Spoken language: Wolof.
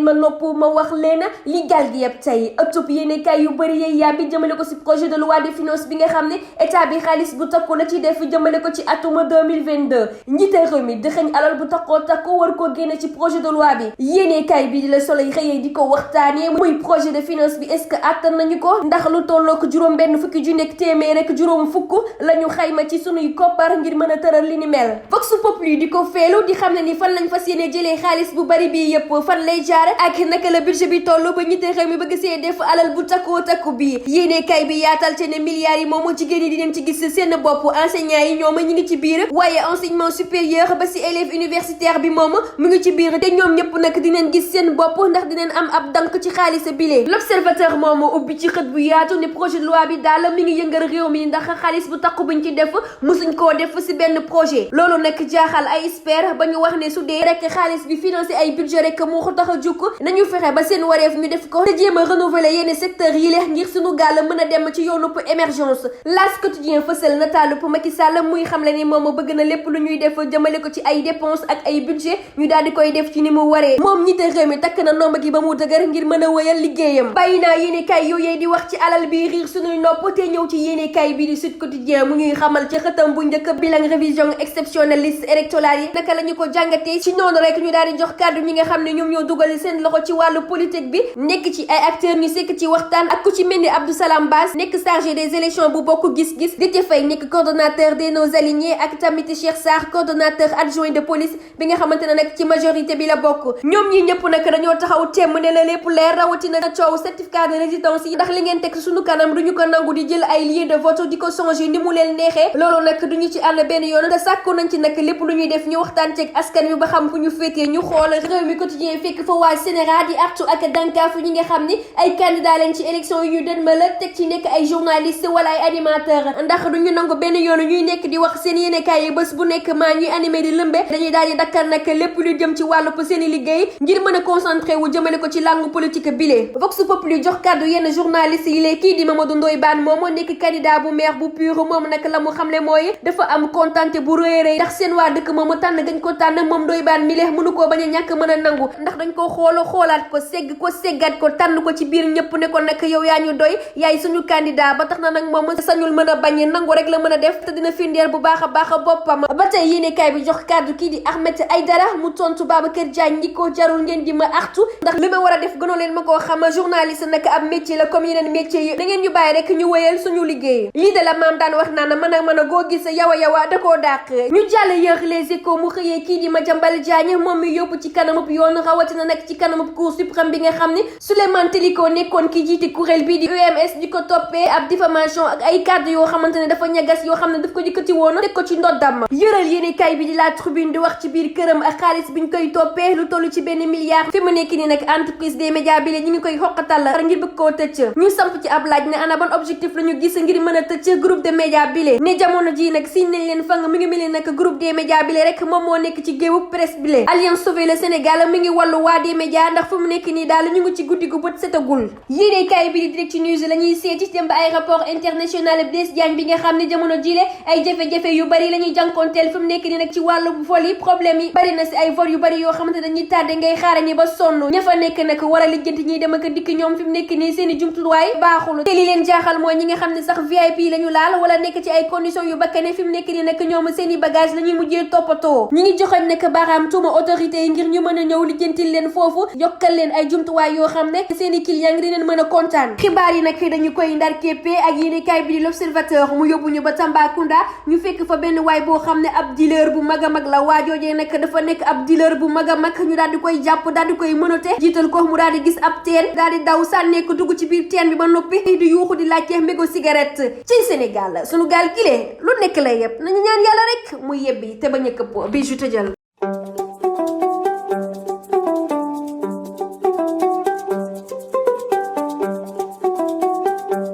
ma nopp ma wax leen li gal gi yëpp tey ëttub yéenekaay yu bëri yey yaa bi jëmale ko ci projet de loi de finances bi nga xam ne état bi xaalis bu takku la ci def jëmale ko ci atuma 2022 njiite réew mi dëxëñ alal bu takkoo takku war koo génne ci projet de loi bi yéenekaay bi di la Soleil xëyee di ko waxtaanee muy projet de finance bi est-ce que attan nañu ko ndax lu tolloo ko juróom benn fukki ju nekk téeméer rek juróom fukk la ñu xayma ci sunuy koppar ngir mën a tëral li ni mel Vox Populi di ko feelu di xam ne ni fan lañ fas yéene jëlee xaalis bu bari bi yëpp fan lay jaar ak naka la budget bi toll ba njiite réew mi bëgg see def alal bu takkoo takku bi yéenekaay bi yaatal ci ne milliards yi moom jigéen yi di leen ci gis seen bopp enseignants yi ñoom ñu ngi ci biir waaye enseignement supérieur ba si élève universitaire bi moom mu ngi ci biir te ñoom ñëpp nag dinañ gis seen bopp ndax dinañ am ab dank ci xaalis bile l'observateur moom ubbi ci xët bu yaatu ne projet de loi bi daal mi ngi yëngal réew mi ndax xaalis bu takku buñ ci def musuñ koo def si benn projet loolu nag jaaxal ay expert ba ñu wax ne su dee rek xaalis bi financé ay budget rek moo ko tax a jukk nañu fexe ba seen wareef ñu def ko te jéem a renouveler yenn secteurs yi leex ngir suñu gaal mën a dem ci yoonu émergence L'As quotidien fësal nataalu Macky Sall muy xam le ni moom bëgg na lépp lu ñuy def jëmale ko ci ay dépenses ak ay budget ñu daal di koy def ci ni mu waree moom ñi te réew mi takk na nomba gi ba mu dëgër ngir mën a wëyal liggéeyam bàyyi naa yéenekaay yooyee di wax ci alal bi riir suñuy nopp te ñëw ci yéenekaay bi di Sud Quotidien mu ngi xamal ci xëtam bu njëkk bilan révision exceptionnelle liste électorale yi naka la ñu ko jàngatee ci noonu rek ñu daal di jox kàddu ñi nga xam ne ñoom ñoo dugal seen loxo ci wàllu politique bi nekk ci ay acteurs ñu sekk ci waxtaan ak ku ci mel ni Abdou Salam Bass nekk chargé des élections bu bokk gis-gis Déthié Faye nekk coordonnateur des non alignés ak tamit Cheikh Sarr coordonnateur adjoint de police bi nga xamante ne nag ci majorité bi la bokk ñoom ñi ñëpp nag dañoo taxaw temm ne la lépp leer rawatina coow certificat de résidence yi ndax li ngeen teg suñu kanam duñu ko nangu di jël ay lieu de vote di ko changer ni mu leen neexee loolu nag duñu ci ànd benn yoon te sàkku nañ ci nag lépp lu ñuy def ñu waxtaan ceeg askan wi ba xam fu ñu féetee ñu xool réew mi quotidien fekk fa waa Sénégal di artu ak dànkaafu ñi nga xam ni ay candidat lañ ci élection yi ñu dën ma la teg ci nekk ay journaliste wala ay animateur ndax duñu nangu benn yoon ñuy nekk di wax seen yéenekaay yi bés bu nekk maa ñuy animé di lëmbe dañuy daal di dakkal nag lépp lu jëm ci wàllu seeni liggéey ngir mën a concentré wu jëmale ko ci langue politique bile Vox Populi jox kàddu yenn journaliste yi lee kii di Mamadou Ndoye Bane moom nekk candidat bu maire bu PUR moom nag la mu xamle mooy dafa am kontante bu rëy ndax seen waa dëkk moomu tànn gañ ko tànn moom Ndoye Bane mi lee mënu koo bañ a ñàkk mën a nangu ndax dañ ko xoolaat ko segg ko seggaat ko tànn ko ci biir ñëpp ne ko nag yow yaa ñu doy yaay suñu candidat ba tax na nag moom sañul mën a bañ nangu rek la mën a def te dina firndeel bu baax a baax boppam ba tey yéenekaay bi jox kàddu kii di Ahmed Aïdara mu tontu Babacar Diagne ñi ko jarul ngeen di ma artu ndax li ma war a def gënoo leen ma koo xam journaliste nag ab métier la comme yeneen métier yi da ngeen ñu bàyyi rek ñu wéyal suñu liggéey lii de la maam daan wax naan mën a goo gis yawa da koo dàq ñu jàll yër les échos mu xëyee kii di Madiambal Diagne moom mi yóbbu ci kanamub yoon rawatina nag ci kanamub cour suprême bi nga xam ne Souleymane Teliko nekkoon ki jiite kuréel bii di UMS di ko toppee ab diffamation ak ay kàddu yoo xamante ne dafa ñagas yoo xam ne daf ko jëkkati woon teg ko ci ndoddam yëral yéenekaay bi di La Tribune di wax ci biir këram ak xaalis biñ koy toppee lu toll ci benn milliard fi mu nekk nii nag entreprise des médias bi ñu ngi koy xoqatal ngir bëgg koo tëcc ñu samp ci ab laaj ne ana ban objectif la ñu gis ngir mën a tëcc groupe de médias bi ne jamono ji nag siñ nañ leen fang mi ngi mel ni nag groupe des médias bi rek moom moo nekk ci géewu presse bi Alliance Sauver le Sénégal mi ngi wàllu waa des médias ndax fi mu nekk nii daal ñu ngi ci guddi gu bët setagul yéenekaay bi di Direct News la ñuy seeti dem ba aéroport international Blaise Diagne bi nga xam ne jamono jile ay jafe-jafe yu bari la ñuy jànkoonteel fi mu nekk nii nag ci wàllu vol yi problème yi bari na si ay vol yu bari yoo xamante dañuy tardé ngay xaarani ba sonn ña fa nekk nag war a lijjanti ñuy dem ak dikk ñoom fi mu nekk nii seen i jumtuwaay baaxul te li leen jaaxal mooy ñi nga xam ne sax VIP la ñu laal wala nekk ci ay conditions yu bakkane fi mu nekk nii nag ñoom seen i bagage la ñuy mujjee toppatoo ñi ngi joxoñ nag baaraam tuuma autorité yi ngir ñu mën a ñëw lijjantil leen foofu yokkal leen ay jumtuwaay yoo xam ne seen i client ngi leen mën a kontaan xibaar yi nag dañu koy ndar képpee ak yéenekaay bi di L'Observateur mu yóbbu ñu ba Tambacounda ñu fekk fa benn waay boo xam ne ab dealer bu mag a mag la waajoojee nag dafa nekk ab dealer bu mag a mag ñu daal di koy jàpp daal di koy mënote jiital ko mu daal di gis ab teen daal di daw sànneeku dugg ci biir teen bi ba noppi di yuuxu di laajte mbégo cigarette ci Sénégal sunu gaal gile lu nekk lay yëpp nañu ñaan yàlla rek muy yebbi te bañ a këpp bi ju tëjal